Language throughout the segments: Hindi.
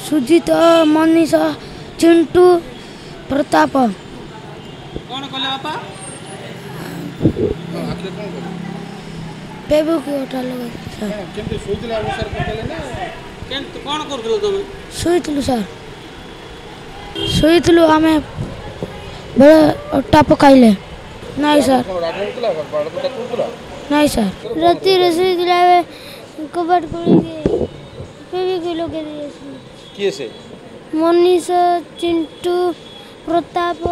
सुजित मनीषा चिंटू प्रताप कौन कले बापा आखिर कौन कले पेबू की उठा लगा सर केमते सोइतला अनुसार करले ना केन कौन करथलो तुम सोइतलु सर सोइतलु हमें बड़ा उठा पकाइले नहीं सर राग होतला बड़ बड़ कुतला नहीं सर राती रसोई दिलावे कबड कोड़ी के पेबू की लोग दिए किए से मनीषा चिंटू प्रताप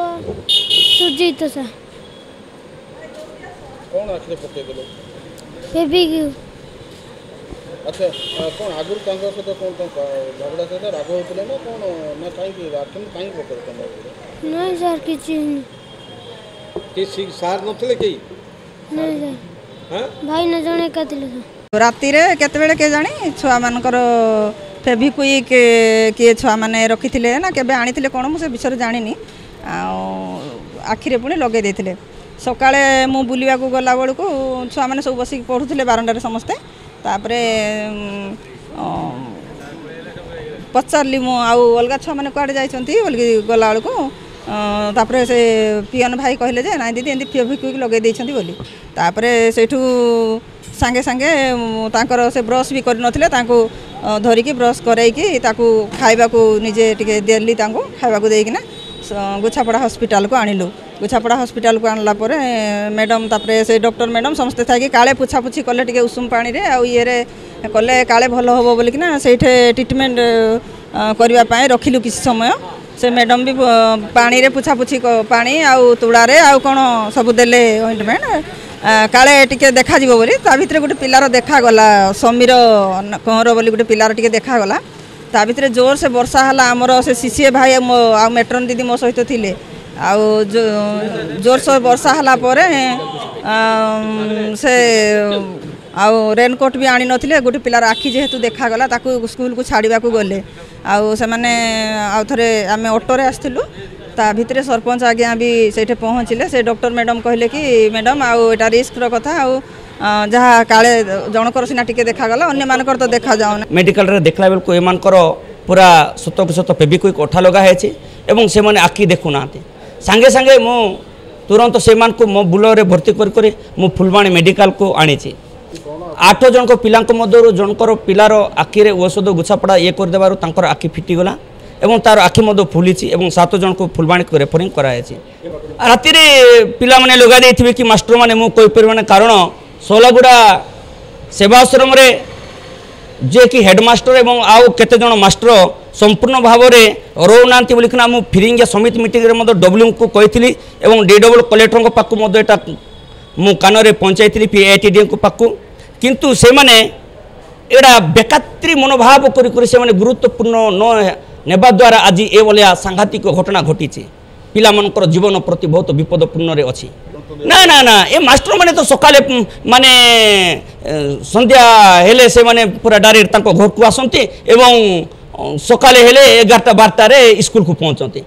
सुजीत सर कौन आखिर पके देलो पेबी की अच्छा कौन आगुर कांगो से तो कौन झगड़ा से राग होतला ना कौन ना काई की आखिर काई पके तुम नहीं सर किसी नहीं कि सार नथले के नहीं सर हां भाई न जने कथिले राति रे केते बेले के जानी छुआ मानकर फेविक्विक किए छुआ मैंने रखी थे ना केबे आनी कौन मुझे विषय जानी आखिरे पुणी लगे देते सकाଳେ मु बुलिया को गला बेलू छुआ मैंने सब बसिक पढ़ुले बारंडारे समस्ते तापरे पचारि मु अलग छुआ मैंने कड़े जाती गला बेलू तापरे से पियन भाई कहले जे ना दीदी एमती फेविक्विक लगे देइछंती बोली तापरे सेठू सांगे सांगे तांकर से ब्रश भी कर नथिले तांको धरिकी ब्रश करैकी ताकू खाइबा को निजे टिके देली तांको खाइबा को देइकिना गुछापड़ा हॉस्पिटल को आनिलु गुछापड़ा हॉस्पिटल को आनला परे मैडम तापरे से डॉक्टर मैडम समस्ते थाकी काले पुछा पुछी कले टिके उषुम पानी रे आ ये रे कले काले भलो होबो बोली किना सेठे ट्रीटमेंट करबा पाए रखिलु किसी समय से मैडम भी पानी रे पुछा पुछी पानी आउ तुड़ा रे आउ कोन सब देले ऑइंटमेंट काले टिके देखा जीवो बोली ता भितर गोटे पिलार देखागला समीर कहर बोली गोटे पिलार टिके देखागला ता भितर जोर से वर्षा हला आमर से सीसीए भाई आ मेट्रोन दीदी मो सहित थिले आ जोर से वर्षा हला परे से आ रेनकोट भी आनी नथिले गोटे पिलार आखि जेहेतु देखागला ताकू स्कूल को छाड़िबा को गले आ से माने आ थरे आमे ऑटो रे आस्थिलु ता भितर सरपंच आज्ञा भी सेठे पहुँचले से डॉक्टर मैडम कहले कि मैडम आटा रिस्क कथा आ जहाँ काले जनकर सीना टिके देखागला अन्य मानकर तो देखा जाऊना मेडिकल रे देखला बेल को एमानकर पूरा सत सत फेविक्विक अठा लगा है एवं से माने आखि देखु ना सांगे सांगे मु तुरंत से मान को मो बुलो रे भर्ती कर मु फुलबाणी मेडिकल को आनी 8 जन को पिला मध्य जनकर पिलार आखिरे औषध गुछापड़ा ये कर देबारु तांकर आखि फिटिगला एवं तार आखि मध्य फुली एवं 7 जन को फुलबाणी को रेफरिंग कराई राति पिला माने लगा देथिबे कि मास्टर माने मु कोइ परिमाण कारण सोलागुड़ा सेवाश्रम रे जे कि हेडमास्टर एवं आउ केते जन मास्टर संपूर्ण भाव में रोनांती बोलिकिना मु फिरिंगिया समिति मीटिंग रे मध्य डब्ल्यू को कहिथिली एवं डीडब्ल्यू कलेक्टर को पाकु मध्य एटा मु कान रे पहुंचाइथिली पीआईटीडी को पाकु किंतु से माने एडा बेकात्री मनोभाव करी से माने गुरुत्वपूर्ण न नेबा द्वारा आज ए भलिया सांघातिक घटना घटी पिला मनकर जीवन प्रति बहुत विपदपूर्ण रे अछि ना ना ना ए मास्टर माने तो सकाले माने संध्या हेले से माने पूरा डायरेक्ट तांको घर को आसंती एवं सकाले हेले 11टा 12टा रे स्कूल को पहुंचती।